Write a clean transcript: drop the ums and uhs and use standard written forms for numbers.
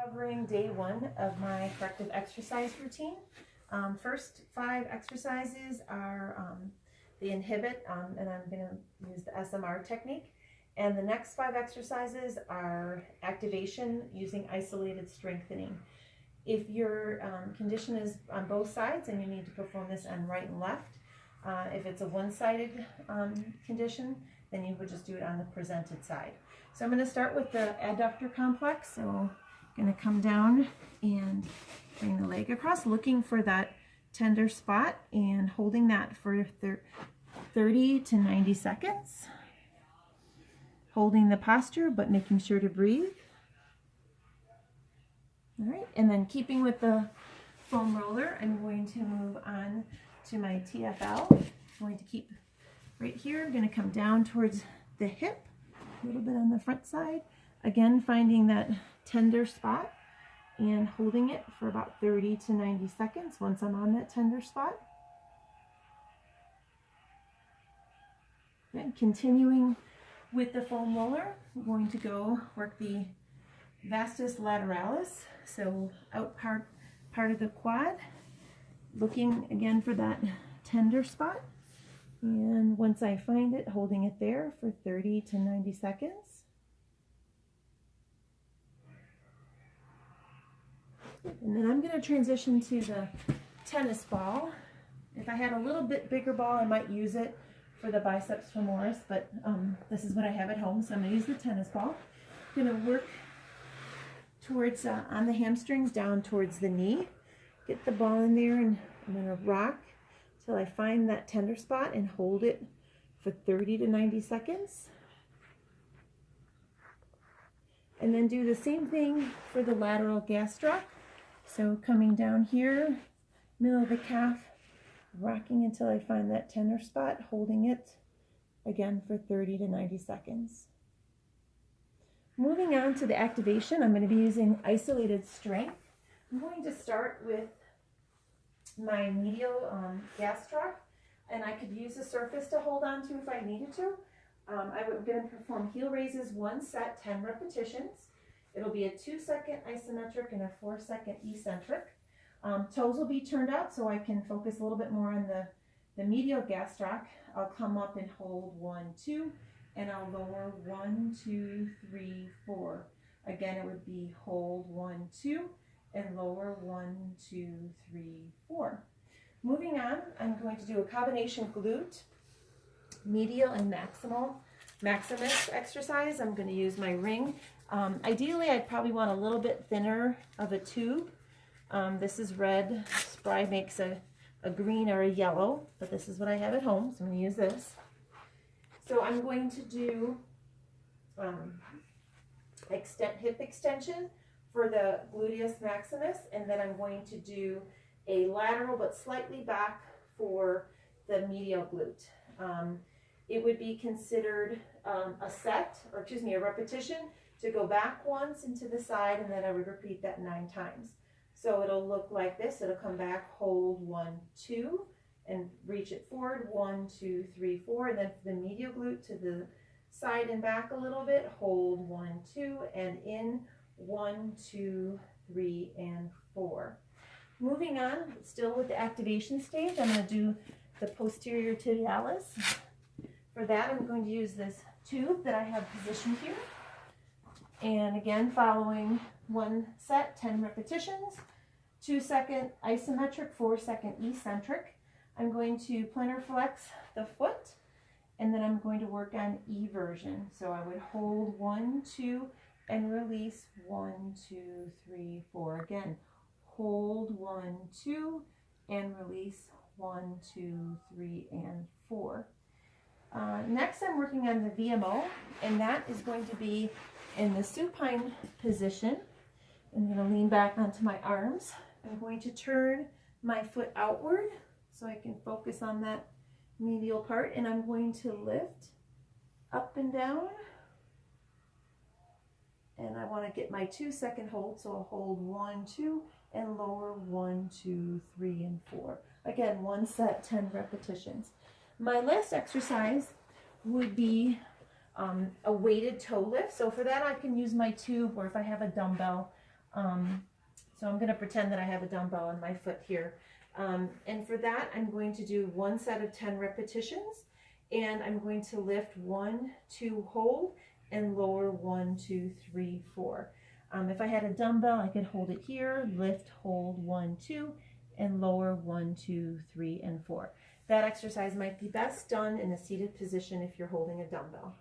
Covering day 1 of my corrective exercise routine. First 5 exercises are the inhibit, and I'm going to use the SMR technique. And the next 5 exercises are activation using isolated strengthening. If your condition is on both sides and you need to perform this on right and left, if it's a one-sided condition, then you would just do it on the presented side. So I'm going to start with the adductor complex. So I'm going to come down and bring the leg across, looking for that tender spot and holding that for 30 to 90 seconds. Holding the posture, but making sure to breathe. All right, and then keeping with the foam roller, I'm going to move on to my TFL. I'm going to keep right here. I'm going to come down towards the hip, a little bit on the front side. Again, finding that tender spot and holding it for about 30 to 90 seconds once I'm on that tender spot. And continuing with the foam roller, I'm going to go work the vastus lateralis, so out part of the quad, looking again for that tender spot. And once I find it, holding it there for 30 to 90 seconds. And then I'm going to transition to the tennis ball. If I had a little bit bigger ball, I might use it for the biceps femoris, but this is what I have at home, so I'm going to use the tennis ball. I'm going to work towards, on the hamstrings, down towards the knee. Get the ball in there, and I'm going to rock till I find that tender spot and hold it for 30 to 90 seconds. And then do the same thing for the lateral gastroc. So coming down here, middle of the calf, rocking until I find that tender spot, holding it again for 30 to 90 seconds. Moving on to the activation, I'm going to be using isolated strength. I'm going to start with my medial gastroc, and I could use a surface to hold on to if I needed to. I'm going to perform heel raises, 1 set, 10 repetitions. It'll be a 2-second isometric and a 4-second eccentric. Toes will be turned out so I can focus a little bit more on the medial gastroc. I'll come up and hold 1, 2, and I'll lower 1, 2, 3, 4. Again, it would be hold 1, 2, and lower 1, 2, 3, 4. Moving on, I'm going to do a combination glute, medial, and maximus exercise. I'm going to use my ring. Ideally, I'd probably want a little bit thinner of a tube. This is red. Spry makes a green or a yellow, but this is what I have at home, so I'm going to use this. So I'm going to do hip extension for the gluteus maximus, and then I'm going to do a lateral but slightly back for the medial glute. It would be considered a repetition to go back once into the side, and then I would repeat that 9 times. So it'll look like this. It'll come back, hold 1, 2, and reach it forward, 1, 2, 3, 4, and then for the medial glute to the side and back a little bit, hold 1, 2, and in 1, 2, 3, and 4. Moving on, still with the activation stage, I'm going to do the posterior tibialis. For that, I'm going to use this tube that I have positioned here. And again, following 1 set, 10 repetitions, 2-second isometric, 4-second eccentric. I'm going to plantar flex the foot, and then I'm going to work on eversion. So I would hold 1, 2, and release 1, 2, 3, 4. Again, hold 1, 2, and release 1, 2, 3, and 4. Next, I'm working on the VMO, and that is going to be in the supine position. I'm going to lean back onto my arms. I'm going to turn my foot outward so I can focus on that medial part, and I'm going to lift up and down. And I want to get my 2-second hold, so I'll hold 1, 2, and lower 1, 2, 3, and 4. Again, 1 set, 10 repetitions. My last exercise would be a weighted toe lift. So for that, I can use my tube, or if I have a dumbbell, So I'm going to pretend that I have a dumbbell on my foot here. And for that, I'm going to do 1 set of 10 repetitions, and I'm going to lift 1, 2, hold, and lower 1, 2, 3, 4. If I had a dumbbell, I could hold it here, lift, hold 1, 2, and lower 1, 2, 3, and 4. That exercise might be best done in a seated position if you're holding a dumbbell.